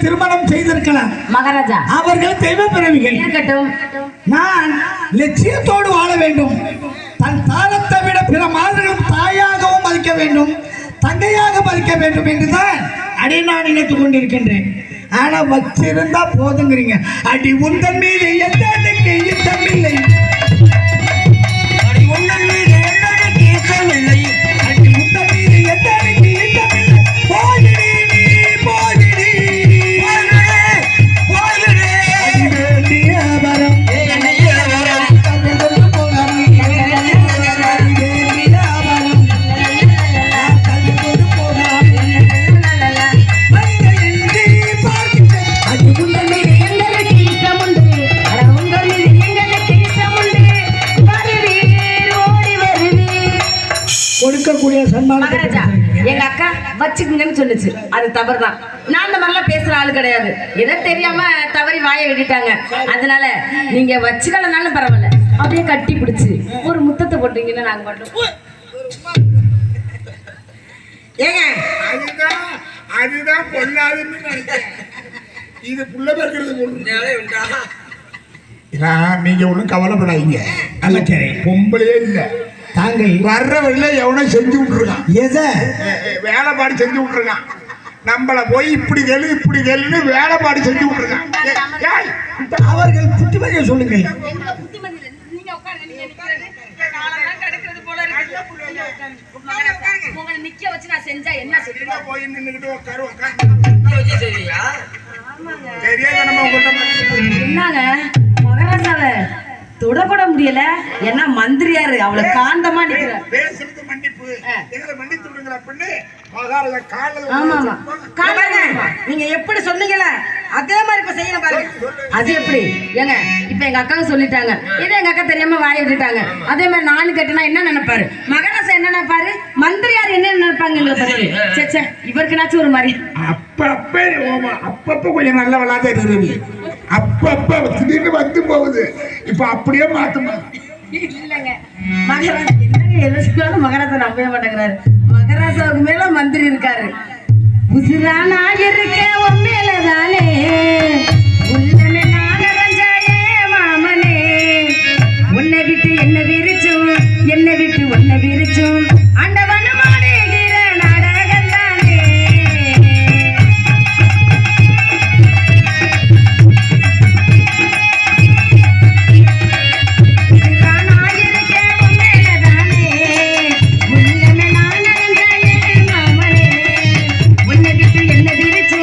திருமணம் செய்திருக்கலாம் மகாராஜா. அவர்கள் தெய்வ பிறவிகள். இருக்கட்டும். நான் லட்சியத்தோடு வாழ வேண்டும். தன் தாரத்தை விட பிற மாதர்களும் தாயாகவும் மதிக்க வேண்டும், தங்கையாக மதிக்க வேண்டும் என்றுதான் அடி நான் நினைத்துக் கொண்டிருக்கின்றேன். ஆனா வச்சிருந்தா போதுங்கிறீங்க. அடி உந்தன் மீது எந்த ஈட்டமில்லை, அடி உந்தன் மீது எந்த ஈட்டமில்லை, அடி உந்தன் மீது எந்த ஈட்டமில்லை. போயிடு நீ போயிடு போயிடு அடி வேண்டிய வரம் கொடுக்கக்கூடிய மகாராஜா. எங்க அக்கா வச்சுக்குங்கன்னு சொல்லுச்சு, அது தவறுதான். நான் அந்த மாதிரிலாம் பேசுற ஆளு கிடையாது. எதோ தெரியாம தவறி வாயை விட்டுட்டாங்க. அதனால நீங்க வச்சுக்கலனாலும் பரவாயில்ல, அப்படியே கட்டி பிடிச்சு ஒரு முத்தத்தை போட்டீங்கன்னா நாங்க மட்டும் ஏங்க அதுதான் பொல்லாதுன்னு நினைக்கிறேன். இது புள்ள பேசுறது நீங்க ஒண்ணும் கவலைப்படாதீங்க. அல்ல சரி, பொம்பளையே இல்ல, தாங்கள் வர்ற வழியில எவனோ செஞ்சு விட்டுருக்கான், எதை வேலைப்பாடு செஞ்சு விட்டுருக்கான். நம்மள போய் இப்படி கேளுன்னு வேலைப்பாடு செஞ்சு விட்டுருக்கான். அவர்கள் புத்திமதியை சொல்லுங்கள். நிக்க வச்சு நான் செஞ்சா என்ன செய்ய போய் நின்னுகிட்டு என்னங்க மகாராஜாவை தொடப்பட முடியல. என்ன மந்திரியாரு அவ்வளவு காந்தமா நிக்கிற. நீங்க எப்படி சொன்னீங்களே அதே மாதிரி இப்ப செய்யணும் பாருங்க. அது எப்படி ஏங்க? இப்ப எங்க அக்காவும் சொல்லிட்டாங்க, இதே எங்க அக்கா தெரியாம வாய விட்டுட்டாங்க. அதே மாதிரி நானும் கேட்டனா என்ன நினைப்பாரு மகாராஜா? என்ன நினைப்பாரு? மந்திரியார் என்ன நினைப்பாங்க? சே இவருக்குனாச்சும் ஒரு மாதிரி அப்பப்ப கொஞ்சம் நல்ல விளாத இருக்கு, அப்பப்ப திடீர்னு வந்து போகுது. இப்ப அப்படியே மாத்துமா? இல்லங்க மகாராஜா என்னங்க எதை சொன்னாலும் மகாராஜா நம்பவே மாட்டேங்கிறாரு. மகாராஜாவுக்கு மேல மந்திரி இருக்காரு. உசுரானா இருக்க உன் மேலதானே உள்ளமே நான் நிறைஞ்சாயே மாமனே, உன்னை விட்டு என்ன விரிச்சும் என்னை விட்டு உன்னை விரிச்சும் ஆண்டவன் மாடுகிற நாடகம் தானே. என்ன விரிச்சு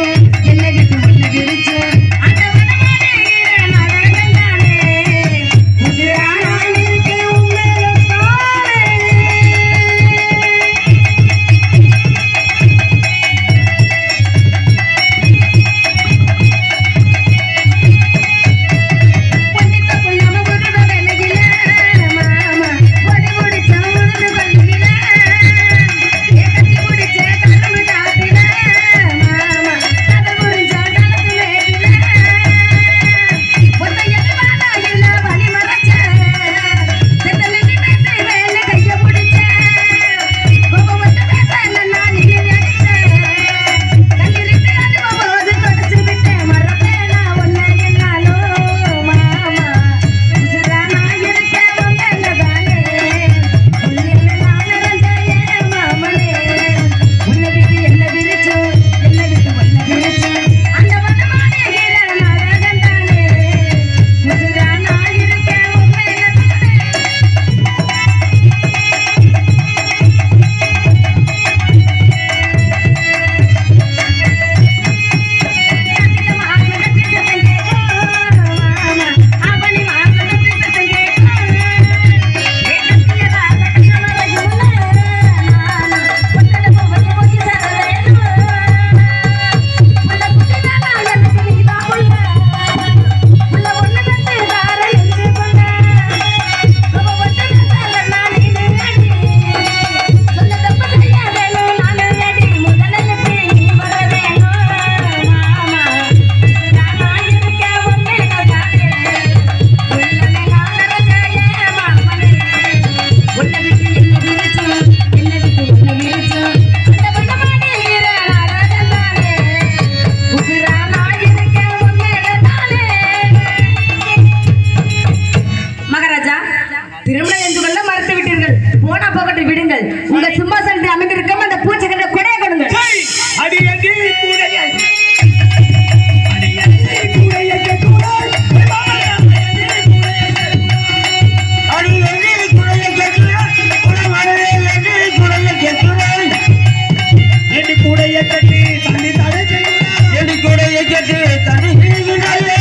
கேட்டு தனி விழுகின்றாயே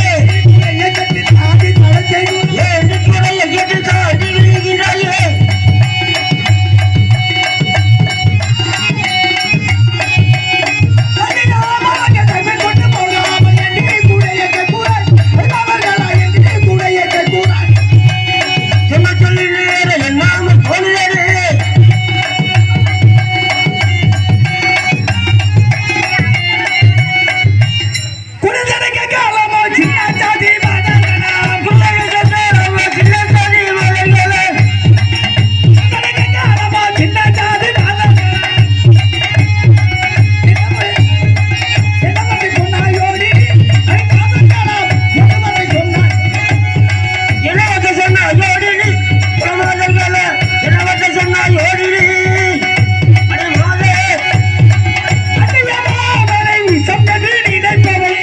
குறையை கட்டி தாண்டி தடை செய்து ஏன் குறைய கேட்டு தனி விழுகின்றாயே கடினமாக தன்னை கொண்டு போகாமல் என்னை கூட எங்க கூறாய் அவர்களா என்னை கூட எங்க கூறாய் சொன்ன சொல்லி நேர என்னாம தோணுதே குடிதடைக்க காலமோ சின்ன சாதி மனதனா குடிதடைக்க காலமோ சின்ன சாதி மனதனா என்ன பத்தி சொன்னாயோடி ஐ காதல் என்ன பத்தி சொன்னாய் என்னவத்தை சொன்னா யோடினி பிரமாதங்கள என்னவத்தை சொன்னா யோடினி அட மாதே அடியமாவனை விசம்பது நினைப்பவை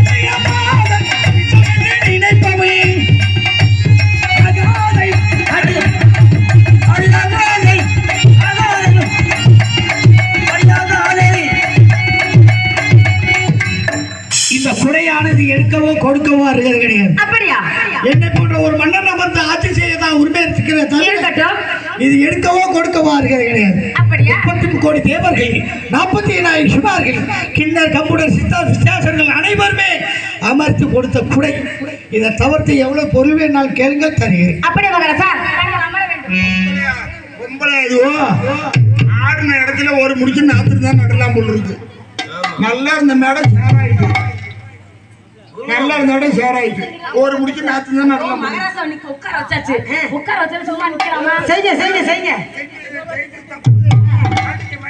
அடியமாவனை விசம்பது நினைப்பவை அகாதை அடி அடியாதே அடியாதே இந்த குறையானது எடுக்கவோ கொடுக்கவோ அருகிறது கிடையாது. அப்படியா? என்னை போன்ற ஒரு மன்னன் அமர்ந்து ஆட்சி செய்ய தான் உரிமை இருக்கிற தவிர இருக்கட்டும். இது எடுக்கவோ கொடுக்கவோ அருகிறது கிடையாது. அப்படியா? 33 கோடி தேவர்கள் 47,000 சிவார்கள் கிண்ணர் கம்புடர் சித்தார் வித்தியாசர்கள் அனைவருமே அமர்த்தி கொடுத்த குடை. இதை தவிர்த்து எவ்வளவு பொருள் வேணாலும் கேளுங்க தருகிறேன். அப்படியே மகராசா நாங்கள் அமர வேண்டும். பொம்பளை இதுவோ ஆடின இடத்துல ஒரு முடிச்சு நாத்து தான் நடலாம் போல் இருக்கு. நல்லா இருந்த மேடம் சேராயிட்டு, நல்லா இருந்த இடம் சேராயிட்டு, ஒரு முடிச்சு நாத்து தான் நடலாம் போல் இருக்கு. மகராசா நிக்க உட்கார வச்சாச்சு. உட்கார வச்சாச்சு சும்மா நிக்கலாமா? செய்ங்க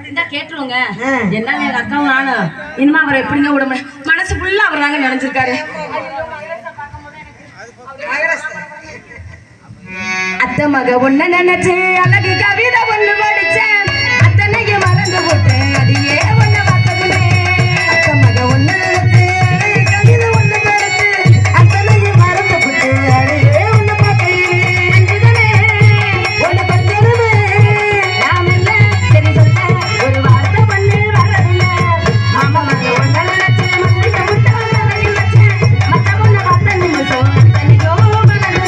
இந்த கேட்டுருவோங்க. என்னங்க எங்க அக்காவும் நானும் இனிமே அவரை எப்படிங்க விட முடியும்? மனசு ஃபுல்லா அவர் தாங்க நினைச்சிருக்காரு. அத்தை மக ஒண்ணு நினைச்சு அழகு கவிதை ஒண்ணு படிச்சேன். அத்தனையும் மறந்து போட்டேன். அடியே ஒண்ணு பார்த்ததுமே அத்தை மக ஒண்ணு நினைச்சு அழகு கவிதை ஒண்ணு படிச்சு அத்தனையும் மறந்து போட்டேன். அடியே ஒண்ணு பார்த்ததுமே அஞ்சுதமே ஒண்ணு பத்திரமே நாம் இல்ல சரி சொல்ல ஒரு வார்த்தை பண்ணு வரவில்லை. மாமா மக ஒண்ணு நினைச்சு மல்லிகை முட்டை நினைச்சு மத்த ஒண்ணு பார்த்த நிமிஷம் அத்தனையோ மனது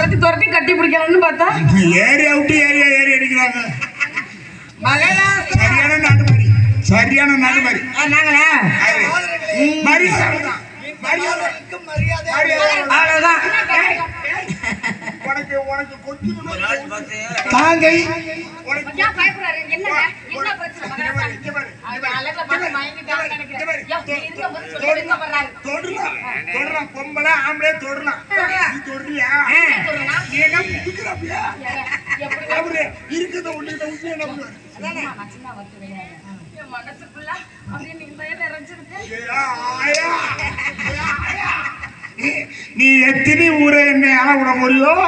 துரத்தி துரத்தி கட்டி பிடிக்கணும்னு பார்த்தா ஏரியா விட்டு ஏரியா ஏறி அடிக்கிறாங்க. மகளாசா சரியான நாட்டு மாதிரி, சரியான நாட்டு மாதிரி. நாங்களே மரியாதை தான். மரியாதை. அவ்வளவுதான். உனக்கு உனக்கு கொஞ்சம் தாங்கை உனக்கு ஏன் பயப்படுறாரு? என்னங்க? என்ன பிரச்சனை? மகளாசா? இங்க பாரு, அவர் அழகா பார்த்து மயங்கிட்டாருன்னு நினைக்கிறேன். ஏன் நீ இருக்க போது சொல்லி வெட்கப்படுறாரு. தொடரலாம் தொடரலாம், பொம்பளை ஆம்பளை தொடரலாம். நீ தொடரியா? நீ என்ன புடிக்கிறாப்பியா? எப்படி அவரு இருக்கிறத ஒண்ணுகிட்ட விட்டு என்ன பண்ணுவாரு? நான் சின்ன வந்து கிடையாது. என் மனசுக்குள்ள அப்படியே நீங்க நிறைஞ்சிருக்கு. ஆயா, ஆயா. நீ எத்தனை ஊரை என்ன ஆள விட முடியும்?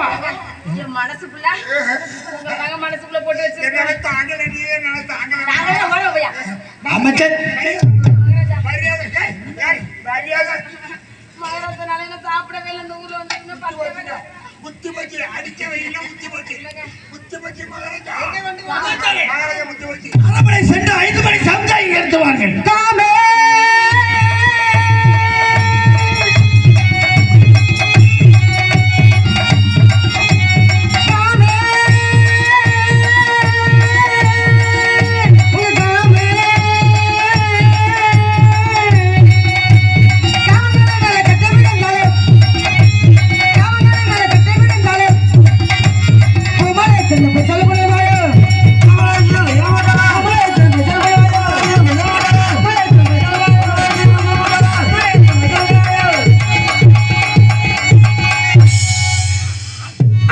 என் மனசுக்குள்ள உங்க மக மனசுக்குள்ள போட்டு வச்சிருக்கேன். என்னால தாங்கல, நீ என்னால தாங்கல. நாங்களே ஓட போயா. அமைச்சர் மரியாதை, ஏய், ஏய், மரியாதை. மகராசனால என்ன சாப்பிடவே இல்லை. நூறு வந்து பண்ணவே இல்லை. முத்தி பச்சி அடிக்க வெயில முத்தி பச்சி மகாராஜா மகாராஜா முத்தி பச்சி அரண்மனை சென்று 5 மணி சமுதாயம் எடுத்துவார்கள். தாமே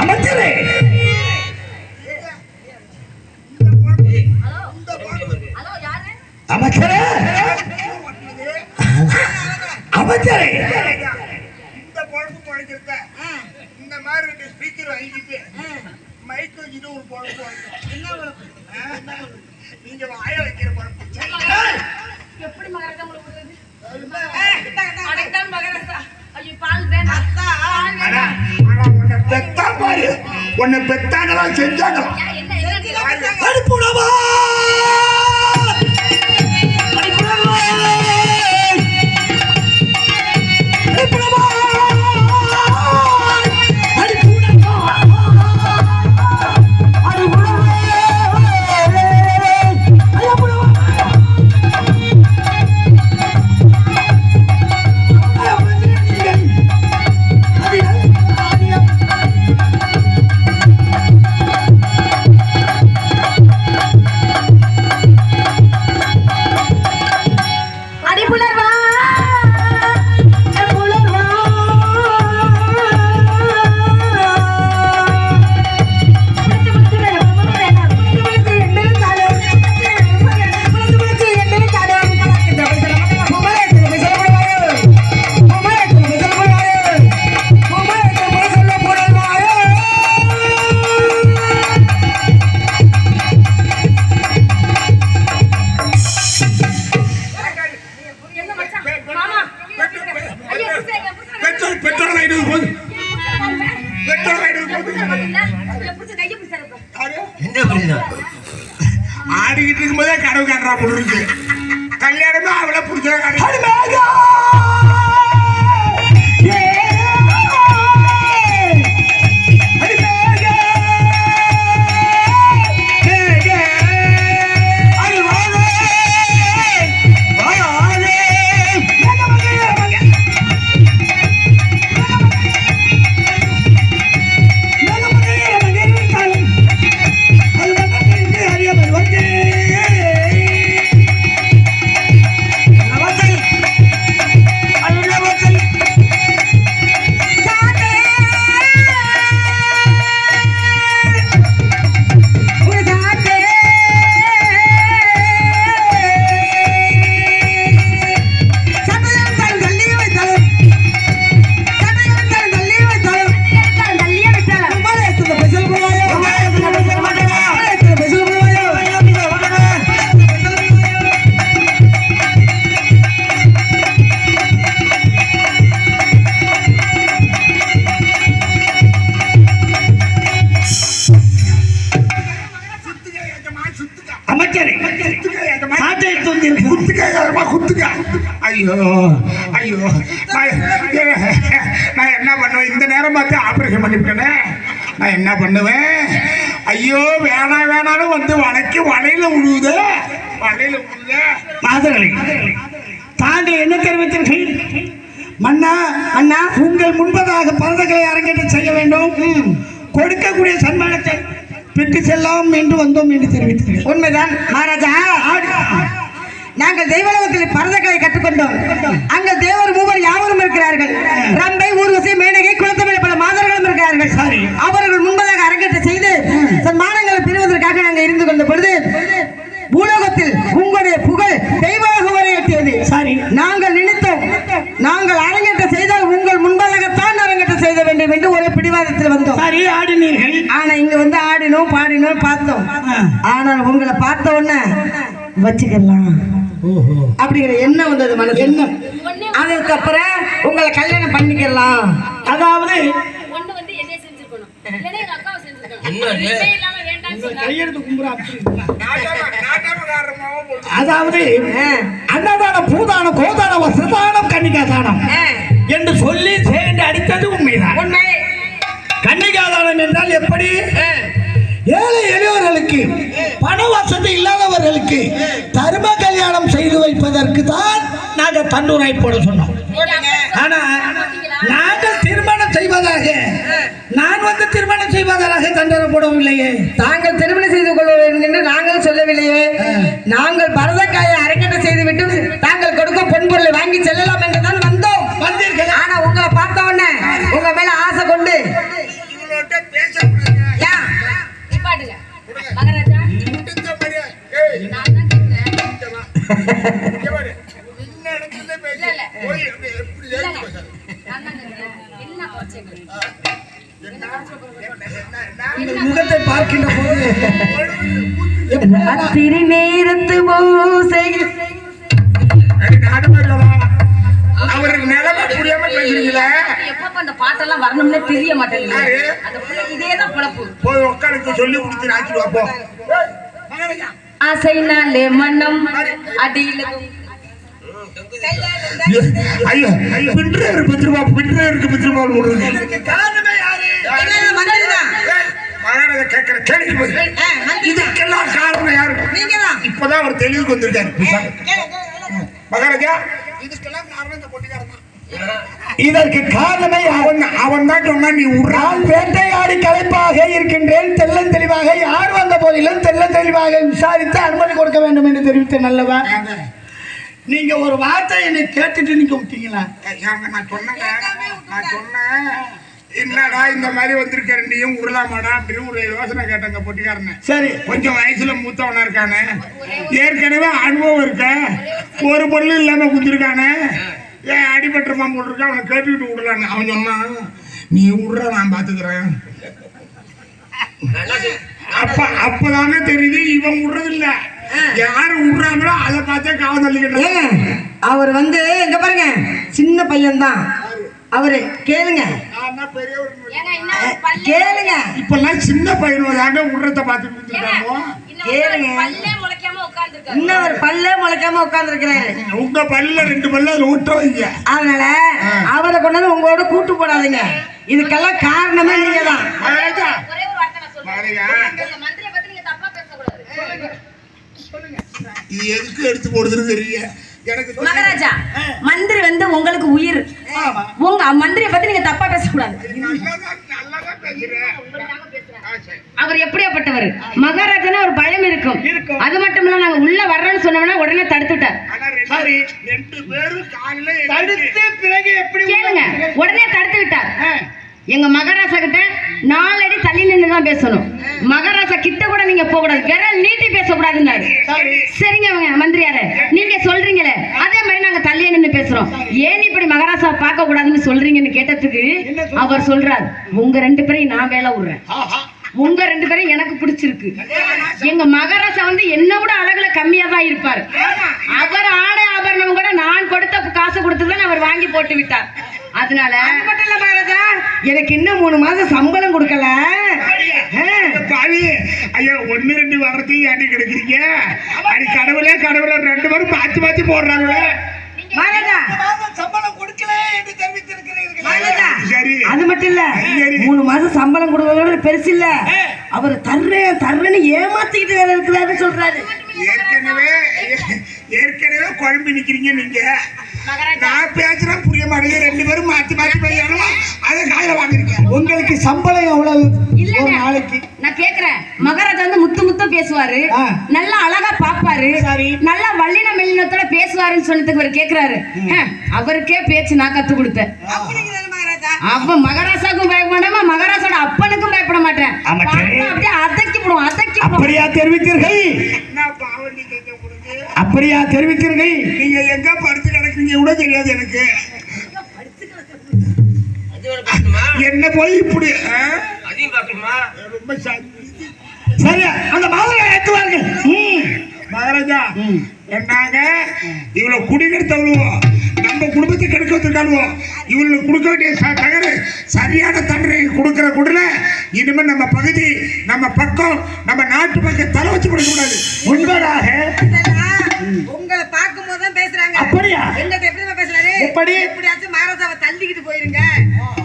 அமைச்சரே ஹலோ யாரு? அமைச்சரே அமைச்சரே இந்த பொழப்பு பொழைச்சிருக்க இந்த மாதிரி 2 ஸ்பீக்கர் வாங்கிட்டு மைக் வச்சுட்டு ஒரு பொழப்பு வாங்கிடும். நீங்க வாய வைக்கிற பொழப்பு எப்படி மகராஜா உங்களுக்கு விடுறது? அடைத்தான் மகராஜா. ஐயோ பால் வேண்டாம். பால் ஆனா வேண்டாம். உன்னை பெத்தா பாரு, உன்னை பெத்தாங்களா செஞ்சாங்களா? என்ன என்ன அனுப்புடவா என்ன மச்சான்? மாமா. ஐயோ புடிச்சேங்க புடிச்சேங்க. பெட்ரோல் பெட்ரோல் வாங்கிட்டு போகுது, பெட்ரோல் வாங்கிட்டு போகுது. ஆடிக்கிட்டு இருக்கும்போதே கனவு காட்டுறா போல இருக்கு. கல்யாணமே அவளை பிடிச்ச கடை. ஐயோ ஐயோ நான் என்ன பண்ணுவேன் இந்த நேரம் நேரம் பார்த்து ஆபரேஷன் பண்ணிவிட்டேனே, நான் என்ன பண்ணுவேன்? ஐயோ வேணாம் வேணாலும் வந்து வளைக்கு வலையில விழுவுத. மாதர்களே, தாங்கள் என்ன தெரிவித்தீர்கள்? மன்னா அண்ணா, உங்கள் முன்பதாக பரதங்களை அரங்கேற்றம் செய்ய வேண்டும், கொடுக்கக்கூடிய சன்மானத்தை பெற்று செல்லாம் என்று வந்தோம் என்று தெரிவித்தீர்கள். உண்மைதான் மகாராஜா. நாங்கள் தெய்வலோகத்தில் பரதங்களை கற்றுக்கொண்டோம். அங்க தேவர் மூவர் யாவரும் இருக்கிறார்கள். ரம்பை, ஊர்வசி, மேனகை, குலத்தமிழ் பல மாதர்களும் இருக்கிறார்கள். சரி. அவர்கள் முன்பதாக அரங்கேற்றம் செய்து சன்மானங்களை பெறுவதற்காக நாங்கள் இருந்து கொண்ட பொழுது பூலோகத்தில் உங்களுடைய புகழ் தெய்வமாக வரையற்றியது. சரி. நாங்கள் நினைத்தோம், நாங்கள் அரங்கேற்றம் செய்தால் உங்கள் முன்பதாகத்தான் அரங்கேற்றம் செய்த வேண்டும் என்று ஒரு பிடிவாதத்தில் வந்தோம். சரி, ஆடினீர்கள். ஆனா இங்க வந்து ஆடினோம் பாடினோம் பார்த்தோம். ஆனால் உங்களை பார்த்த உடனே வச்சுக்கலாம் அப்படிங்கிற எண்ணம் வந்தது மனசு. எண்ணம். அதுக்கப்புறம் உங்களை கல்யாணம் பண்ணிக்கலாம். அதாவது ஒண்ணு வந்து என்னைய செஞ்சிருக்கணும், இல்லைன்னா எங்க அக்காவை செஞ்சிருக்கணும். இதே இல்லாம வேண்டாம்னு சொன்னா கையெழுத்து கும்புறா. அதாவது அன்னதானம், பூதானம், கோதானம், வஸ்திரதானம், கன்னிகாதானம் என்று சொல்லி சேர்ந்து அடித்தது உண்மைதான். உண்மை. கன்னிகாதானம் என்றால் எப்படி? ஏழை எளியவர்களுக்கு, பண வசதி இல்லாதவர்களுக்கு தர்ம கல்யாணம் செய்து வைப்பதற்கு தான் நாங்கள் தண்டூரை போட சொன்னோம். ஆனா நாங்கள் திருமணம் செய்வதாக, நான் வந்து திருமணம் செய்வதாக தண்டனை போடவில்லையே. தாங்கள் திருமணம் செய்து கொள்ள வேண்டும் என்று நாங்கள் சொல்லவில்லையே. நாங்கள் பரதக்காயை அரங்கேற்றம் செய்துவிட்டு தாங்கள் கொடுக்கும் பொன்பொருளை வாங்கி செல்லலாம் என்றுதான் வந்தோம். வந்தீர்கள். ஆனா உங்களை பார்த்த உடனே உங்க மேல ஆசை கொண்டு நிப்பாட்டுங்க. மகாராஜா, நான் தான் கேட்கிறேன். இல்ல, இல்ல. இல்லைங்க. நான் தான் கேட்கிறேன். என்ன பிரச்சனை? முகத்தை பார்க்கின்ற போது ராத்திரி நேரத்து ஓசையில் அவருக்கு நிலைமை புரியாம பேசுறீங்களா? எப்பப்ப அந்த பாட்டெல்லாம் வரணும்னே தெரிய மாட்டேங்குது. அந்த பிள்ளைக்கு இதேதான் பொழப்பு. போய் உட்காந்து சொல்லி கொடுத்து நாச்சிட்டு வாப்போ. ஆசைனாலே மனம் அடியில ஐயோ பின்றாரு பத்திரமா, பின்றாருக்கு பத்திரமா விடுறது. காரணமே யாரு? மகாராஜா கேட்கிற கேள்விக்கு பதில். இதுக்கெல்லாம் காரணம் யாரு? இப்பதான் அவர் தெளிவுக்கு வந்திருக்காரு. மகாராஜா, இதுக்கெல்லாம் காரணம் இந்த பொட்டிக்காரன் தான். இதற்கு காரணமே அவன் தான் சொன்னா நீ நான் வேட்டையாடி களைப்பாக இருக்கின்றேன். தெள்ளன் தெளிவாக யார் வந்த போதிலும் தெள்ளன் தெளிவாக விசாரித்து அனுமதி கொடுக்க வேண்டும் என்று தெரிவித்தேன் அல்லவா? நீங்க ஒரு வார்த்தை என்னை கேட்டுட்டு நீங்க விட்டீங்களா? நான் சொன்னேன் என்னடா இந்த மாதிரி வந்திருக்க நீயும் உருளாமாடா அப்படின்னு ஒரு யோசனை கேட்டாங்க பொட்டிக்காரனை. சரி, கொஞ்சம் வயசுல மூத்தவனா இருக்கானே, ஏற்கனவே அனுபவம் இருக்க, ஒரு பொருள் இல்லாம குந்திருக்கானே, ஏன் அடிபட்டுருமா போட்டிருக்க, அவனை கேட்டுக்கிட்டு விடலான்னு. அவன் சொன்னான், நீ விடுற நான் பாத்துக்கிறேன். அப்பதானே தெரியுது இவன் விடுறது இல்ல, யாரு விடுறாங்களோ அதை பார்த்தே காவல் தள்ளிக்கிட்டு. அவர் வந்து எங்க பாருங்க, சின்ன பையன் தான் அவரு. கேளுங்க கேளுங்க. இப்பெல்லாம் சின்ன பையனோட விடுறத பார்த்துட்டு கேளுங்க. இன்னும் ஒரு பல்லே முளைக்காம உட்கார்ந்து இருக்கிறாரு. உங்க பல்ல 2 பல்ல அதுல விட்ட வைங்க. அதனால அவரை கொண்டாந்து உங்களோட கூட்டு போடாதீங்க. இதுக்கெல்லாம் காரணமே நீங்க தான். ஒரே ஒரு வார்த்தை நான் சொல்றேன். இந்த மந்திரியை பத்தி நீங்க தப்பா பேசக்கூடாது. இது எதுக்கு எடுத்து போடுதுன்னு தெரியல எனக்கு. மகாராஜா, மந்திரி வந்து உங்களுக்கு உயிர். உங்க மந்திரியை பத்தி நீங்க தப்பா பேசக்கூடாது. அவர் எப்படியாப்பட்டவர்? மகாராஜானா ஒரு பயம் இருக்கும். அது மட்டும் இல்ல, நாங்க உள்ள வர்றோம்னு சொன்னோம்னா உடனே தடுத்துட்டார். சரி, 2 பேரும் காலையில தடுத்து பிறகு எப்படி கேளுங்க, உடனே தடுத்து விட்டார். எங்க மகாராஜா கிட்ட 4 அடி தள்ளி நின்று தான் பேசணும். மகாராஜா கிட்ட கூட நீங்க போக கூடாது, விரல் நீட்டி பேசக்கூடாதுன்னாரு. சரிங்க மந்திரியாரே, நீங்க சொல்றீங்களே அதே மாதிரி நாங்க தள்ளியே நின்று பேசுறோம். ஏன் இப்படி மகாராஜா பார்க்க கூடாதுன்னு சொல்றீங்கன்னு கேட்டதுக்கு அவர் சொல்றாரு, உங்க 2 பேரையும் நான் வேலை விடுறேன். உங்க 2 பேரும் எனக்கு பிடிச்சிருக்கு. எங்க மகாராஜா வந்து என்ன விட அழகுல கம்மியா தான் இருப்பாரு. அவர் ஆடை ஆபரணம் கூட நான் கொடுத்த காசு கொடுத்துதான் அவர் வாங்கி போட்டு விட்டார். அதனால மட்டும் இல்ல மகாராஜா, எனக்கு இன்னும் 3 மாசம் சம்பளம் கொடுக்கல. ஐயா 1-2 வர்றதையும் ஏட்டி கிடைக்கிறீங்க. அது கடவுளே 2 பேரும் மாத்தி போடுறாங்களே. மகாராஜா சம்பளம் கொடுக்கல என்று தெரிவித்திருக்கிறீர்கள். மகராசா, சரி அது மட்டும் இல்ல சரி. 3 மாசம் சம்பளம் கொடுக்கறது பெருசு இல்ல, அவர் தர்றேன்னு ஏமாத்திக்கிட்டு வேற இருக்கிறாரு சொல்றாரு. ஏற்கனவே குழம்பு நிக்கிறீங்க நீங்க. நான் பேசுறா புரிய மாட்டேங்க. 2 பேரும் மாத்தி மாத்தி பேசணும். அதை காயில வாங்குறீங்க. உங்களுக்கு சம்பளம் எவ்வளவு இல்லங்க. ஒரு நாளைக்கு? நான் கேக்குறேன், மகாராஜா வந்து முத்து பேசுவாரு, ஆ. நல்லா அழகா பாப்பாரு, சரி. நல்லா வல்லின மெல்லினத்துல பேசுவாருன்னு சொன்னதுக்கு இவர் கேக்குறாரு. அவருக்கே பேச்சு நான் கத்து கொடுத்தேன். அப்ப மகாராஜாவுக்கும் பயப்பட மாட்டேன், மகாராஜோட அப்பனுக்கும் பயப்பட மாட்டேன். ஆமா, சரி. பார்த்தா அப்படியே அதக்கி போடும். அப்படியா தெரிவித்தீர்கள்? என்ன பாவம் நீங்க உங்களுக்கு? அப்படியா தெரிவித்தீர்கள்? நீங்க எங்க படுத்து கிடக்குறீங்க கூட தெரியாது எனக்கு. என்ன போய் இப்படி ரொம்ப சரி, அந்த மாதிரி ஏற்றுவார்கள். மகாராஜா என்னாங்க இவ்வளவு குடி கெடுத்தவளுவோ, நம்ம குடும்பத்தை கெடுக்க வந்திருக்காளுவோ, இவளுக்கு கொடுக்க வேண்டிய தகரு சரியான தண்டனை கொடுக்கிற குடல இனிமே நம்ம பகுதி, நம்ம பக்கம், நம்ம நாட்டு பக்கம் தலை வச்சு கொடுக்க கூடாது. உண்மையாக உங்களை பார்க்கும் போது தான் பேசுறாங்க. அப்படியா? எங்கிட்ட எப்படி பேசுறாரு? எப்படி? எப்படியாச்சும் மகாராஜாவை தள்ளிக்கிட்டு போயிருங்க,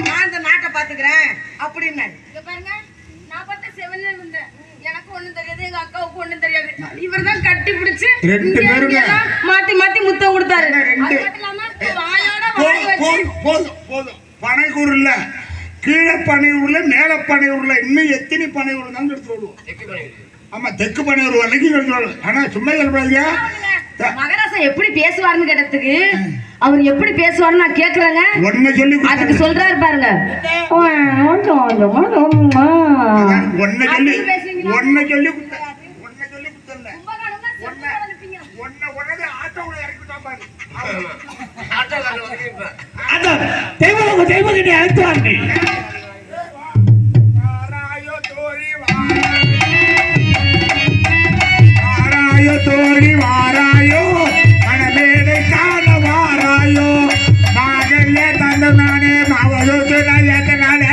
நான் இந்த நாட்டை பாத்துக்கிறேன் அப்படின்னு. இங்க பாருங்க, நான் பட்ட செவன்ல இருந்தேன். எனக்கு ஒண்ணும் தெரியாது, எங்க அக்காவுக்கு ஒண்ணும் தெரியாது. இவர்தான் கட்டி பிடிச்சு 2 பேருங்க மாத்தி முத்தம் கொடுத்தாரு. அது மட்டும் இல்லாம வாயோட வாய் வச்சு போதும். பனைக்கூர் இல்ல, கீழே பனையூர்ல, மேல பனையூர்ல, இன்னும் எத்தனை பனையூர் தான் எடுத்து வருவோம். ஆமா, தெற்கு பனையூர் வரைக்கும் எடுத்து வருவோம். ஆனா சும்மா சொல்றாங்க. மகாராஜா எப்படி பேசுவாருன்னு கேட்டதுக்கு, அவர் எப்படி பேசுவாருன்னு நான் கேக்குறேங்க. ஒன்ன சொல்லி அதுக்கு சொல்றாரு பாருங்க, ஒன்ன சொல்லி குத்தல. உடனே ஆட்டோவில் இறக்கிட்டான் பாரு. அதான் தெய்வத்தை அழைத்தார்கள். வாராயோ தோழி வாராயோ, மணமேடை காண வாராயோ, மாகல்ய தந்து நானே மாவசூத்து நானே,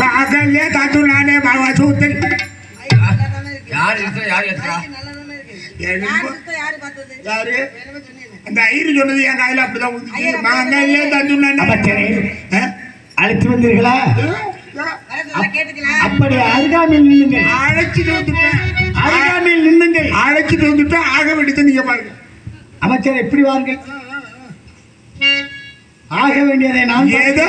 மாகல்ய தந்து நானே மாவசூத்து. யாரு பார்த்தது? யாரு அந்த ஐயரு சொன்னது என் காயில அப்படிதான் ஊத்திச்சு. மாங்கல்ய தந்து நானே. அமைச்சரே, அழைத்து வந்தீர்களா? மகாராஜா கேட்டுக்கலாம். அப்படி அருகாமையில் நின்னுங்கள். அழைச்சிட்டு வந்துட்டேன். அருகாமையில் நின்னுங்கள். அழைச்சிட்டு வந்துட்டா ஆக வேண்டியது நீங்க பாருங்க. அமைச்சர் எப்படி வாருங்கள்? ஆக வேண்டியதை நான் ஏதோ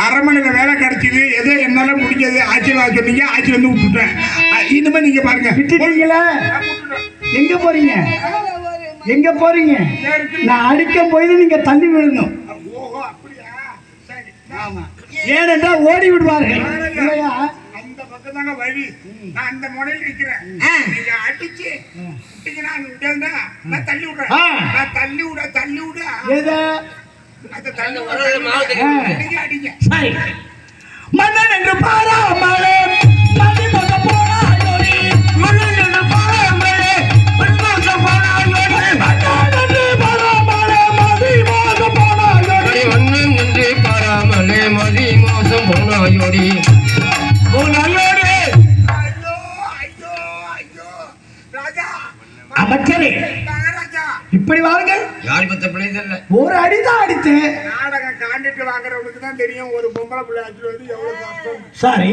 அரண்மனையில வேலை கிடைச்சது, ஏதோ என்னால முடிஞ்சது. ஆட்சியில் சொன்னீங்க, ஆட்சி வந்து விட்டுட்டேன். இனிமே நீங்க பாருங்க. விட்டுட்டீங்களா? எங்க போறீங்க? எங்க போறீங்க? நான் அடிக்கும் போது நீங்க தள்ளி விடணும். ஓஹோ, அப்படியா? சரி. ஆமா, ஏனென்றால் ஓடி விடுவார்கள் இல்லையா? அந்த பக்கம் தாங்க வழி. நான் அந்த முனையில் நிக்கிறேன். நீங்க அடிச்சு விட்டீங்கன்னா விட்டா நான் தள்ளி விடுறேன். நான் தள்ளி விட ஏதோ அந்த தள்ளி விட நீங்க அடிங்க. சரி. மன்னன் என்று பாராமலே மதிமக போனாயோடி, மன்னன் என்று பாராமலே மதிமக போனாயோடி, மன்னன் என்று பாராமலே மதிமக போனாயோடி, மன்னன் என்று பாராமலே மதி மோசம் போனாயோடி. போனாயோடி. ஐயோ ராஜா, அமைச்சரே, மகாராஜா, இப்படி வாருங்கள். யார் பத்த பிள்ளை தெரியல. ஒரு அடிதான் அடித்தேன். நாடகம் காண்டிட்டு வாங்குறவனுக்கு தான் தெரியும் ஒரு பொம்பளை பிள்ளை அடிச்சு வந்து எவ்வளவு கஷ்டம். சரி,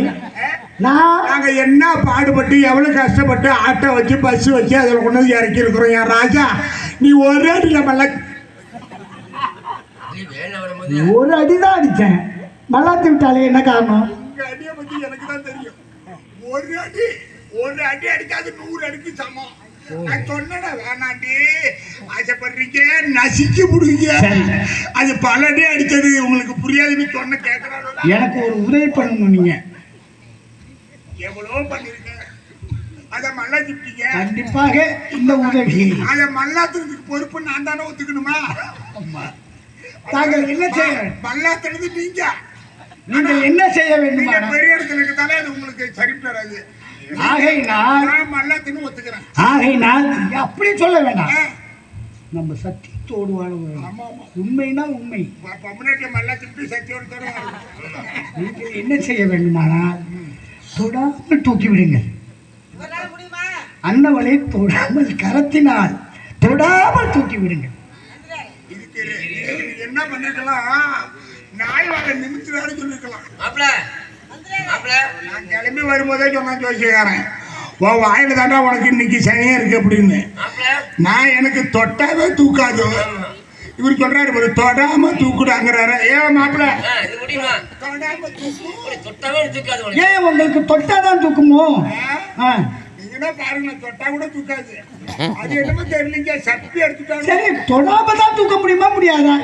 நான் நாங்க என்ன பாடுபட்டு எவ்வளவு கஷ்டப்பட்டு ஆட்டோ வச்சு பஸ் வச்சு அதில் கொண்டு வந்து இறக்கி இருக்கிறோம். என் ராஜா, நீ ஒரு அடியில மல்ல. வேலை வரும்போது ஒரு அடிதான் அடித்தேன். மல்லாத்து விட்டாலே என்ன காரணம்? உங்க அடியை பத்தி எனக்கு தான் தெரியும். ஒரு அடி அடிக்காது 100 அடிக்கு சமம். நான் சொன்னேன் வேணாண்டி, ஆசைப்படுறீங்க நசிக்க முடியுங்க. அது பல அடி அடிச்சது உங்களுக்கு புரியாதுன்னு சொன்ன கேட்கறாங்க. எனக்கு ஒரு உதவி பண்ணணும். நீங்க எவ்வளோ பண்ணிருக்கேன், அதை மல்லாத்திட்டீங்க. கண்டிப்பாக இந்த உதவி அதை மல்லாத்துறதுக்கு பொறுப்பு நான் தானே ஒத்துக்கணுமா? தாங்கள் என்ன செய்ய மல்லாத்துறது நீங்க. நீங்கள் என்ன செய்ய நீங்க வேண்டுமா? பெரிய இடத்துல இருக்கதாலே அது உங்களுக்கு சரிப்பு வராது. ஆகையினால் நான் மல்லாத்துன்னு ஒத்துக்கிறேன். ஆகையினால் அப்படி சொல்ல வேண்டாம். நம்ம சத்தியத்தோடு வாழ வேண்டும். ஆமா ஆமா, உண்மைனா உண்மை. பொம்மநாட்டிய மல்லாத்துட்டு சத்தியோடு தருவாங்க. நீங்கள் என்ன செய்ய வேண்டுமானால் தொடாமல் தூக்கி விடுங்கள். இவரால முடியுமா? அன்னவளை தொடாமல் கரத்தினால் தொடாமல் தூக்கி விடுங்கள். இதுக்கு என்ன பண்ணிருக்கலாம், நாய் வாங்க நிமித்து வேற சொல்லிருக்கலாம். மாப்பிள மாப்பிள நான் கிளம்பி வரும்போதே சொன்னான் ஜோசியக்காரன், உன் வாயில தாண்டா உனக்கு இன்னைக்கு சனியா இருக்கு அப்படின்னு. மாப்பிள நான் எனக்கு தொட்டாவே தூக்காது. இவர் சொல்றாரு ஒரு தொடாம தூக்குடாங்கிறாரு. ஏன் மாப்பிள்ள இது முடியுமா? தொடாம தூக்கு. ஒரு தொட்டாவே தூக்காது உனக்கு. ஏன் உங்களுக்கு தொட்டாதான் தூக்குமோ? ஆ. நீங்கன்னா பாருங்க, தொட்டா கூட தூக்காது. அது என்னமோ தெரியலீங்க, சப்பி எடுத்துட்டாங்க. சரி, தொடாம தான் தூக்க முடியுமா முடியாதா?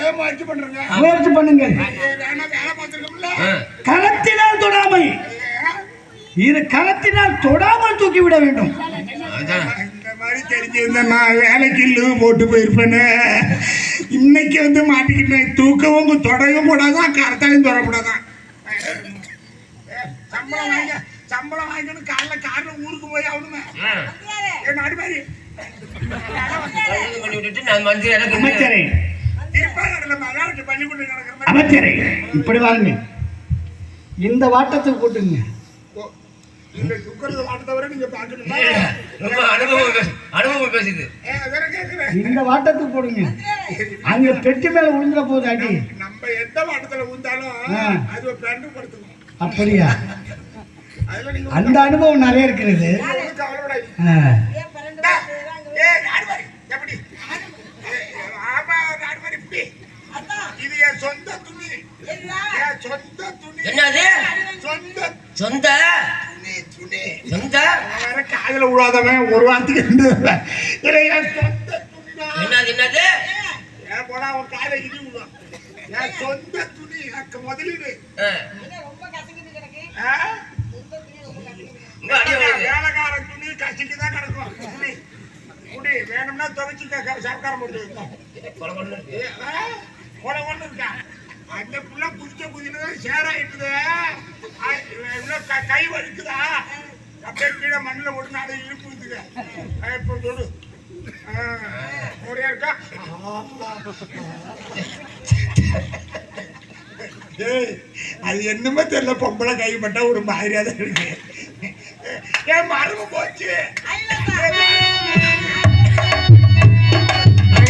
ஏன் முயற்சி பண்றேங்க? முயற்சி பண்ணுங்க. வேலை பார்த்துருக்கோம்ல. கரத்தினால் தொடாமல், இது கரத்தினால் தொடாமல் தூக்கி விட வேண்டும். இந்த மாதிரி தெரிஞ்சிருந்தா நான் வேலைக்கு லீவு போட்டு போயிருப்பேன்னு. இன்னைக்கு வந்து மாட்டிக்கிட்டேன். தூக்கவும் தொடவும் கூடாதான், கரத்தாலையும் தொடக்கூடாதான். சம்பளம் வாங்கிக்கணும். காலைல காரில் ஊருக்கு போய் ஆகணுமே. என் நாடு மாதிரி பண்ணி விட்டுட்டு நான் மந்திரி எனக்கு அமைச்சரே, திருப்பாங்கடல மகாராஜ பள்ளிக்கூடம் நடக்கிற மாதிரி. அமைச்சரே, இப்படி வாங்க, இந்த வாட்டத்துக்கு போட்டுங்க. இந்த சுக்கரத்தை வாட்டத்தை வரை நீங்க பாக்கணுமா? ரொம்ப அனுபவம் பேசுது. வேற கேட்கிறேன். இந்த வாட்டத்துக்கு போடுங்க. அங்க பெட்டி மேல விழுந்துற போது அடி. நம்ம எந்த வாட்டத்துல ஊந்தாலும் அது ஒரு பிரண்டு படுத்துக்கும். அப்படியா? அதுல நீங்க அந்த அனுபவம் நிறைய இருக்கிறது. ஒண்ணும் கவலைப்படாதீங்க. எப்படி? ஆமா, நாடு மாதிரி இப்படி. இது என் சொந்த துணி. என் சொந்த துணி. என்னது? சொந்த சொந்த துணி. சொந்த வேற காதுல விழாதவன் ஒரு வாரத்துக்கு இருந்தது. என் சொந்த துணி தான். என்னது? ஏன் போனா அவன் காதை இடி விழும். என் சொந்த துணி. எனக்கு முதலீடு. இங்க அடி வருது. வேலைக்கார துணி கசிக்கு தான் கிடக்கும். துணி குடி வேணும்னா துவைச்சு சர்க்காரம் போட்டு கொலை கொண்டு இருக்கு. கொலை கொண்டு இருக்கா. அந்த புள்ள குதிச்ச குதினு சேர் ஆயிட்டுது. கை வலிக்குதா? அப்படியே கீழே மண்ணில் ஒன்று அதை இழுப்புதுங்க. இப்போ தொடு ஒரே இருக்கா. அது என்னமோ தெரியல, பொம்பளை கைப்பட்டா ஒரு மாதிரியா தான் இருக்கு. ஏன் மரபு போச்சு?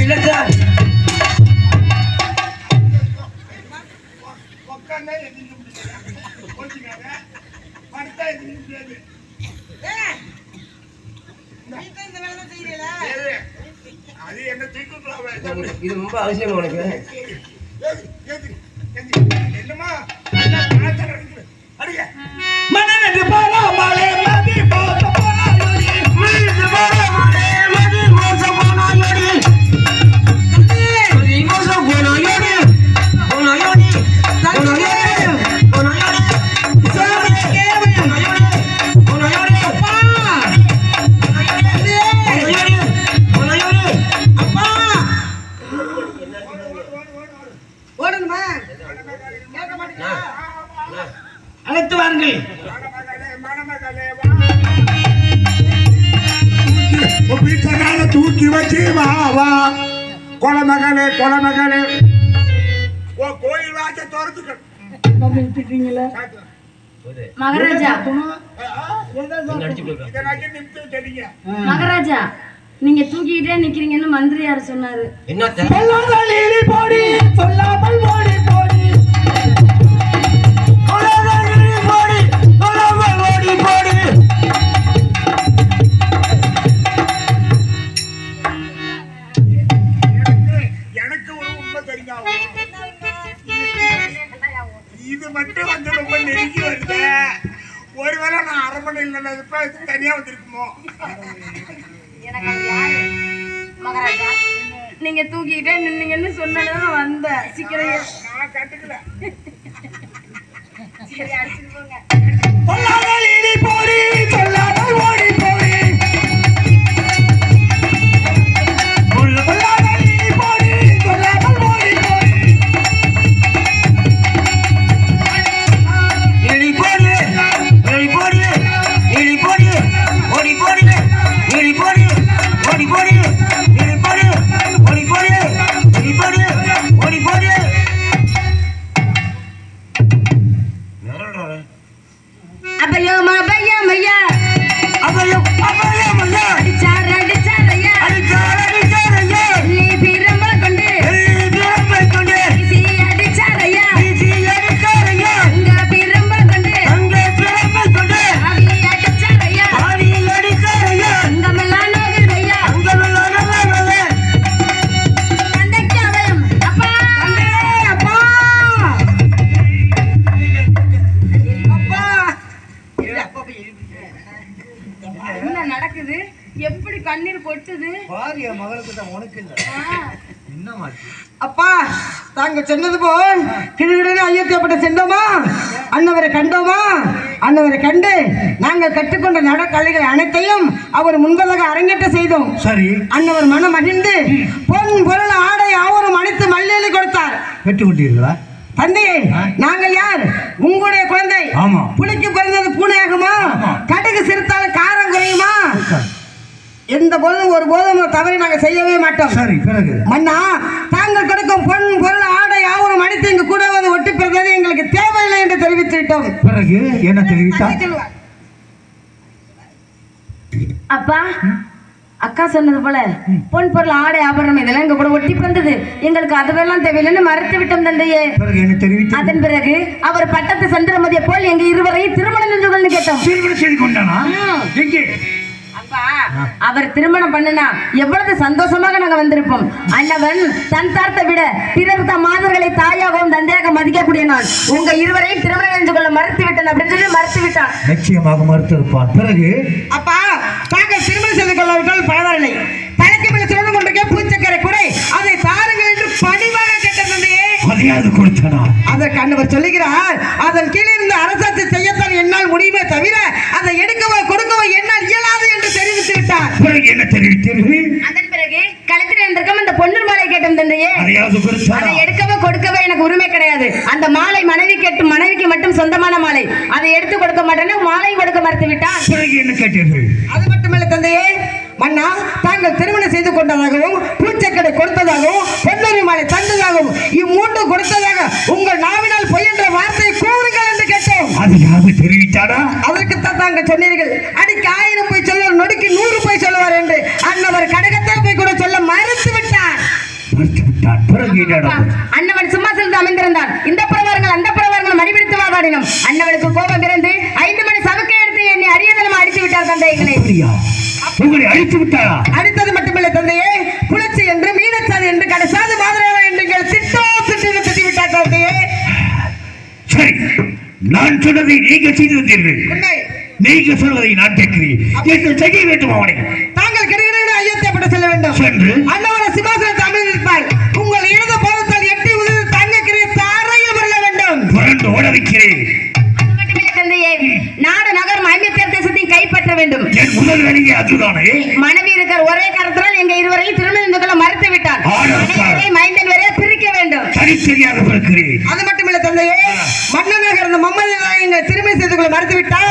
இல்ல சார். உட்காந்தா எதிர்க்க முடியாது. போச்சுக்காங்க. படுத்தா எதிர்க்க முடியாது. அது என்ன தூக்கம்? இது ரொம்ப அவசியம் உனக்கு. என்னமா அடிக்க மனநெஞ்சு போலாமலே மதி மோச போனாயோடி, மனநெஞ்சு போலாமலே மதி மோச போனாயோடி, மதி மோச போனாயோடி, போனாயோடி, போனாயோடி, போனாயோடி, சாமி கேவே, போனாயோடி, போனாயோடி, அப்பா, போனாயோடி, போனாயோடி, அப்பா. ஓடணுமா? அழைத்து வாருங்கள். பீச்சகால தூக்கி வச்சு வா வா. கொலமகளே கொலமகளே, கோயில் வாச திறந்துக்க. விட்டுட்டீங்களே. மகாராஜா அடிச்சு போயிருக்கா. இதை நகி நிமித்து தெரியுங்க. மகாராஜா நீங்க தூக்கிக்கிட்டே நிக்கிறீங்கன்னு மந்திரியார் சொன்னாரு. என்னத்த? சொல்லாமல் இடி போடி, சொல்லாமல் ஓடி போடி, சொல்லாமல் இடி போடி, சொல்லாமல் ஓடி போடி. எனக்கு ஒரு உண்மை தெரிஞ்சாகும். இது மட்டும் வந்து ரொம்ப நெருங்கி வருது. ஒருவேளை நான் அரண்மனை இல்லைன்னா தனியா வந்திருக்குமோ? எனக்கு அது யாரு? மகாராஜா நீங்க தூக்கிக்கிட்டே நின்னீங்கன்னு சொன்னதான் வந்தேன். சீக்கிரம் நான் கண்டுக்கல. சரி அடிச்சுட்டு போங்க. சொல்லாமல் இடி போடி, சொல்லாமல் ஓடி போடி, சொல்லாமல் இடி போடி, சொல்லாமல் ஓடி போடி. இடி போடி, இடி போடி, இடி போடி, ஓடி போடி, இடி போடி, ஓடி போடி, இடி போடி, ஓடி போடி, இடி போடி, ஓடி போடி. யாரோட கொட்டுது பாரிய மகளுக்கு தான் உனக்கு இல்ல என்னமாச்சு அப்பா தாங்க சொன்னது போல் கிடுகிடுன்னு ஐயத்தியப்பட்ட சென்றோமா அன்னவரை கண்டோமா அன்னவரை கண்டு நாங்கள் கற்றுக்கொண்ட நடக்கலைகள் அனைத்தையும் அவர் முன்பதாக அரங்கேற்ற செய்தோம். சரி. அன்னவர் மனம் மகிழ்ந்து பொன் பொருள் ஆடை அவரும் அனைத்து மல்லியலை கொடுத்தார். வெட்டு கொண்டீர்களா? தந்தையே, நாங்கள் யார்? உங்களுடைய குழந்தை. ஆமா. புலிக்கு பிறந்தது பூனையாகுமா? கடுகு சிறுத்தாலும் காரம் குறையுமா? எந்த போதும் ஒரு போதும் தவறை நாங்கள் செய்யவே மாட்டோம். சரி. பிறகு மன்னா, தாங்கள் கொடுக்கும் பொன் பொருள் ஆடை யாவரும் அடித்து இங்கு கூட வந்து ஒட்டி பிறந்தது எங்களுக்கு தேவையில்லை என்று தெரிவித்து விட்டோம். பிறகு என்ன தெரிவித்தார்? அப்பா அக்கா சொன்னது போல பொன் பொருள் ஆடை ஆபரணம் இதெல்லாம் எங்க கூட ஒட்டி பிறந்தது, எங்களுக்கு அதுவெல்லாம் தேவையில்லைன்னு மறுத்து விட்டோம் தந்தையே. பிறகு என்ன தெரிவித்தார்? அதன் பிறகு அவர் பட்டத்து சந்திரமதியை போல் எங்க இருவரையும் திருமணம் செஞ்சு கொண்டு கேட்டோம். திருமணம் செய்து கொண்டானா? எங்கே? அப்பா அவர் திருமணம் பண்ணுனா எவ்வளவு சந்தோஷமாக நாங்க வந்திருப்போம். அண்ணவன் தன் தார்த்தை விட பிறர் தம் மாதர்களை தாயாகவும் தந்தையாக மதிக்கக்கூடிய நான் உங்க இருவரையும் திருமணம் செஞ்சு கொள்ள மறுத்து விட்டேன் அப்படின்னு சொல்லி மறுத்து விட்டான். நிச்சயமாக மறுத்து இருப்பான். பிறகு அப்பா, தாங்கள் திருமணம் செய்து கொள்ளாவிட்டால் பரவாயில்லை. தலைக்கு மேல சுமந்து கொண்டிருக்க பூச்சக்கரை குறை அதை தாருங்கள் என்று பணிவாக கேட்ட தந்தையே. அதையாவது கொடுத்தனா? அதற்கு அன்னவர் சொல்லுகிறார், அதன் கீழே இருந்து அரசாட்சி செய்யத்தான் என்னால் முடியுமே தவிர அதை எடுக்கவோ கொடுக்கவோ என்னால் இயலாது என்று தெரிவித்து விட்டார். பிறகு என்ன தெரிவித்தீர்கள்? அதன் பிறகு களத்தில் இருந்திருக்கும் அந்த பொண்ணு மாலை கேட்டோம் தந்தையே. அதையாவது கொடுத்தனா? அதை எடுக்கவோ கொடுக்கவோ எனக்கு உரிமை கிடையாது. அந்த மாலை மனைவிக்கு மட்டும் சொந்தமான மாலை, அதை எடுத்து கொடுக்க மாட்டேன்னு மாலை கொடுக்க மறுத்து விட்டான். பிறகு என்ன கேட்டீர்கள்? அது மட்டுமல்ல தந்தையே, மன்னா, தாங்கள் திருமணம் செய்து கொண்டதாகவும் பூச்சக்கடை கொடுத்ததாகவும் பொன்னரி மாலை தந்ததாகவும் இம்மூன்று கொடுத்ததாக உங்கள் நாவினால் பொய் என்ற வார்த்தையை கூறுங்கள் என்று கேட்டோம். அதையாவது தெரிவித்தாரா? அதற்குத்தான் தாங்கள் சொன்னீர்கள், அடிக்கு 1000 போய் சொல்லுவார், நொடிக்கு 100 போய் சொல்லுவார் என்று. அன்னவர் கடகத்தை போய் கூட சொல்ல மறுத்து விட்டார். பிறகு என்ன நடந்தது? அன்னவன் சிம்மாசனத்தில் அமைந்திருந்தான். இந்த பிரவாரங்கள் அந்த பிரவாரங்கள் மணிபிடித்து வாதாடினோம். அன்னவனுக்கு கோபம் இருந்து 5 மணி சவுக்கை எடுத்து என்னை அரியதனமா அடித்து விட்டார் தந்தைகளை. உங்களை அழித்து விட்டாரா? அடித்தது மட்டுமில்லை தந்தையே, புலச்சி என்று மீனச்சாதி என்று கடைசாது மாதிரியான என்று திட்டி விட்டார் தந்தையே. சரி, நான் சொன்னதை நீங்க செய்து வந்தீர்கள். உண்மை. நீங்க சொல்வதை நான் கேட்கிறேன். என்ன செய்ய வேண்டும் அவனை? தாங்கள் கிடைக்கிற ஐயத்தைப்பட்டு செல்ல வேண்டும். சென்று அன்னவர சிம்மாசனத்தை அமர்ந்திருப்பாய். உங்கள் இடது பாதத்தால் எட்டி உதவி தங்கக்கிறிய தாரையில் வரல வேண்டும். புரண்டு ஓட வைக்கிறேன். அது மட்டுமில்லை தந்தையே, நாடு நகரம் 50 தேசத்தையும் கைப்பற்ற வேண்டும். என் முதல் வேலையே அதுதானே. மனைவி இருக்கிற ஒரே காரணத்தினால் எங்க இருவரையும் திருமணம் செய்து கொள்ள மறுத்து விட்டார். மைந்தன் வரைய பிரிக்க வேண்டும். தனித்தனியாக பிறக்கிறேன். அது மட்டுமில்லை தந்தையே, மன்னனாக இருந்த மம்மதி எங்களை திருமணம் செய்து கொள்ள மறுத்து விட்டால்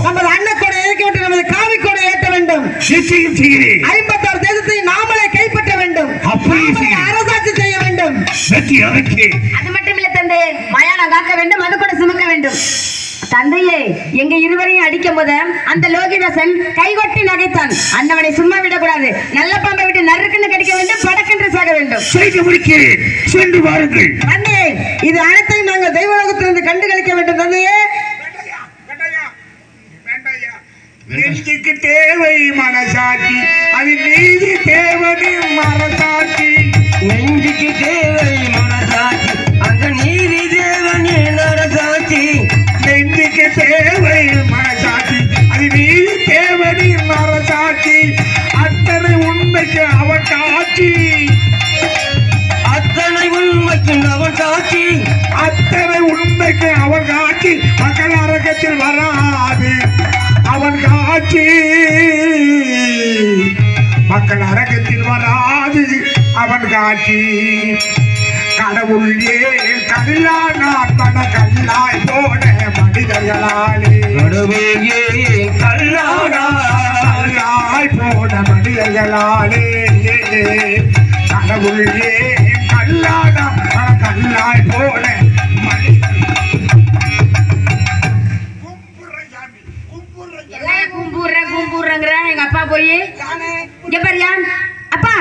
நமது அன்னக்கோடை இறக்கி விட்டு நமது காவிக்கோடை ஏற்ற வேண்டும். நிச்சயம் செய்கிறேன். 56 தேசத்தை நாமளே கைப்பற்ற வேண்டும். அப்படியே அரசாட்சி செய்ய வேண்டும். வெற்றி எனக்கு. அது மட்டுமில்லை தந்தையே, மயானம் காக்க வேண்டும், அது கூட சுமக்க வேண்டும். தந்தையே, எங்க இருவரையும் அடிக்கும் போது அந்த லோகிதாசன் கைகொட்டி நகைத்தான். அன்னவனை சும்மா விடக்கூடாது. நல்ல பாம்பை விட்டு நறுக்குன்னு கடிக்க வேண்டும், படக்கென்று சாக வேண்டும். செய்து முடிக்கிறேன். சென்று வாருங்கள். தந்தையே, இது அனைத்தையும் நாங்கள் தெய்வலோகத்திலிருந்து கண்டு கழிக்க வேண்டும். தந்தையே, நெஞ்சுக்கு தேவை மனசாட்சி, அது நீதி தேவனி மனசாட்சி. நெஞ்சுக்கு தேவை மனசாட்சி, அந்த நீதி தேவனே நரசாட்சி. நெஞ்சுக்கு தேவை மனசாட்சி, அது நீதி தேவனி மனசாட்சி. அத்தனை உண்மைக்கு அவன் காட்சி, அத்தனை உண்மைக்கு அவன் காட்சி, அத்தனை உண்மைக்கு அவன் காட்சி. மக்கள் அரங்கத்தில் வராது அவன் காட்சி, மக்கள் அரங்கத்தில் வராது அவன் காட்சி. கடவுள் ஏன் கல்லானார் பண கல்லாய் போட மனிதர்களாலே, கடவுள் ஏன் கல்லாய் போட மனிதர்களாலே. கடவுள் ஏன் கல்லானார் பண கல்லாய் போட கும்புறங்கிற எங்க அப்பா போய் இங்க பாரியா அப்பா.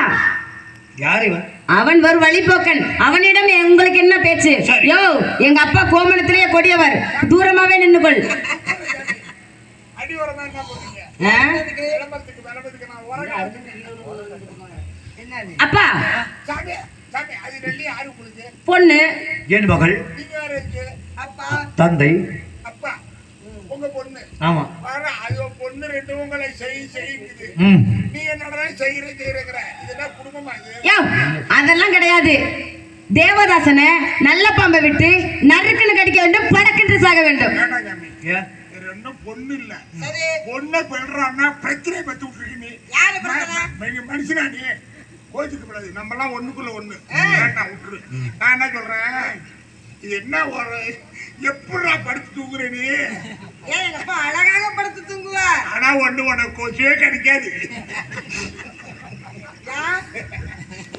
யார் இவன்? அவன் ஒரு வழிபோக்கன். அவனிடம் உங்களுக்கு என்ன பேச்சு? யோ, எங்க அப்பா கோமணத்திலேயே கொடியவர், தூரமாவே நின்னுகொள். அப்பா பொண்ணு என் மகள், தந்தை, உங்க பொண்ணு ஆமா. பாரு, அது பொண்ணு ரெண்டு உங்களை செய்யுது. ம். நீ என்னடா செய்யறேங்கிற இதெல்லாம் குடும்பமா இது? யோ, அதெல்லாம் கிடையாது. தேவதாசனை நல்ல பாம்பை விட்டு நறுக்குன்னு கடிக்க வேண்டும், படக்கென்று சாக வேண்டும். வேண்டாம் சாமி, இது ரெண்டும் பொண்ணு இல்ல. பொண்ணை பெறான்னா பிரச்சனை பத்தி விட்டுருக்கு நீ. மனுஷனா நீ கோச்சுக்க கூடாது. நம்ம எல்லாம் ஒண்ணுக்குள்ள ஒண்ணு. வேண்டாம் விட்டுரு. நான் என்ன சொல்றேன், இது என்ன ஒரு எப்படா படுத்து தூங்குற நீ? அழகாக படுத்து தூங்குவ. ஆனா ஒண்ணு உனக்கு கோச்சே கிடைக்காது.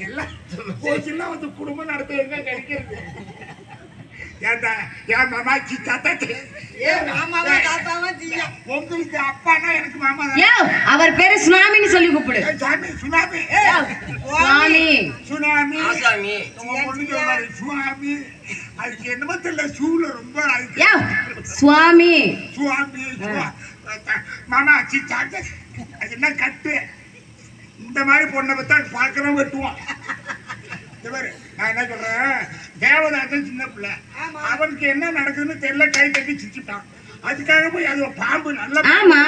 எல்லாம் கோச்செல்லாம் வந்து குடும்பம் நடத்துவங்க கிடைக்கிறது. ஏன்டா என் மாமாச்சி தாத்தாச்சி உங்களுக்கு அப்பானா எனக்கு மாமா தான். யோ, அவர் பேரு சுனாமின்னு சொல்லி கூப்பிடு. சாமி சுனாமி சுனாமி. சுனாமி ஆசாமி. உங்க பொண்ணு சொல்றாரு சுவாமி. அதுக்கு என்னமோ தெரியல, சூல ரொம்ப யோ, சுவாமி. சுவாமி மாமா சி தாத்தா அது என்ன கட்டு. இந்த மாதிரி பொண்ணை பத்தா பார்க்கறோம் வெட்டுவான். நான் என்ன சொல்றேன், தேவதாசன் சின்ன பிள்ளை, அவனுக்கு என்ன நடக்குதுன்னு தெரியல, கை தட்டி சிரிச்சுட்டான். அதுக்காக போய் அது பாம்பு ஆமா,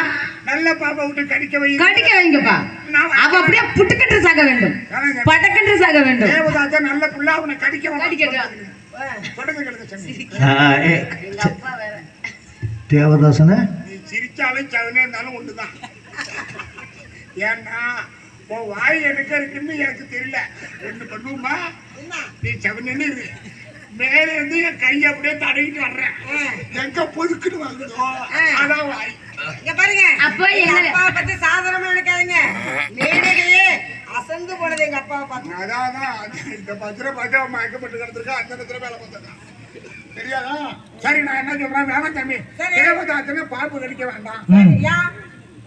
நல்ல பாம்பை விட்டு கடிக்க கடிக்க வைங்கப்பா. அவ அப்படியே புட்டுக்கன்று சாக வேண்டும், படக்கன்று சாக வேண்டும். தேவதாசன் நல்ல பிள்ளை, அவனை கடிக்க தேவதாசன நீ சிரிச்சாலும் சவனே இருந்தாலும் ஒண்ணுதான். ஏன்னா உன் வாய் எடுக்க இருக்குன்னு எனக்கு தெரியல. ஒண்ணு பண்ணுமா, நீ சவனே இரு. மேல இருந்து என் கையை அப்படியே தடவிட்டு வர்றேன். எங்க பொதுக்குன்னு வாங்குதோ அதான் வாய். இங்க பாருங்க, அப்போ எங்க அப்பாவை பத்தி சாதாரணமா நினைக்காதீங்க. மேடையே அசந்து போனது எங்க அப்பாவை பார்த்து. அதான் இந்த பத்திர பார்த்து அவன் மயக்கப்பட்டு கிடந்திருக்கா. அந்த இடத்துல வேலை பார்த்துருக்கான். தெரியாதா? சரி, நான் என்ன சொல்றேன், வேணாம் தம்பி. தேவதாசனை பாம்பு கடிக்க வேண்டாம்.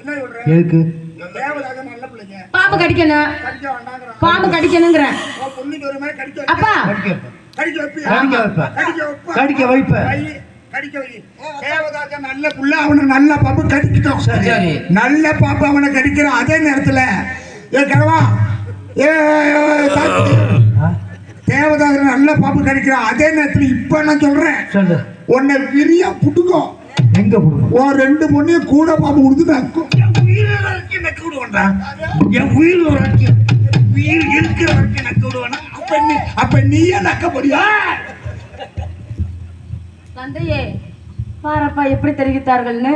என்ன சொல்றேன், தேவதாசன் நல்ல பிள்ளைங்க, பாம்பு கடிக்கணும், கடிக்க வேண்டாங்கிறான். பாம்பு கடிக்கணுங்கிற உன் பொண்ணுக்கு ஒரு மாதிரி கடிக்க அப்பா. கடிக்க வைப்ப. கடிக்க வை. தேவதாசன் நல்ல புள்ள, அவனை நல்ல பாம்பு கடிக்கிட்டோம். சரி. நல்ல பாம்பு அவனை கடிக்கிறான். அதே நேரத்துல ஏ கரவா தேவதாசன் நல்ல பாம்பு கடிக்கிறான். அதே நேரத்துல இப்ப நான் சொல்றேன், சொல்லு. உன்னை விரியா புட்டுக்கும். எங்க போடுவோம்? உன் ரெண்டு பொண்ணையும் கூட பாம்பு கொடுத்து நக்கும். நக்கு விடுவான்டா. என் உயிர் வரைக்கும், உயிர் இருக்கிற வரைக்கும் நக்கு விடுவானா? அப்ப நீயே நக்க முடியா? தந்தையே, பாரப்பா எப்படி தெரிவித்தார்கள்னு.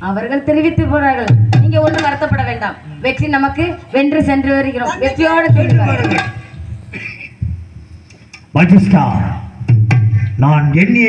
அவர்கள் தெரிவித்து போறார்கள். நீங்க ஒண்ணும் வருத்தப்பட வேண்டாம். வெற்றி நமக்கு, வென்று சென்று வருகிறோம். வெற்றியோடு சென்று வஜிஸ்டா, நான் எண்ணிய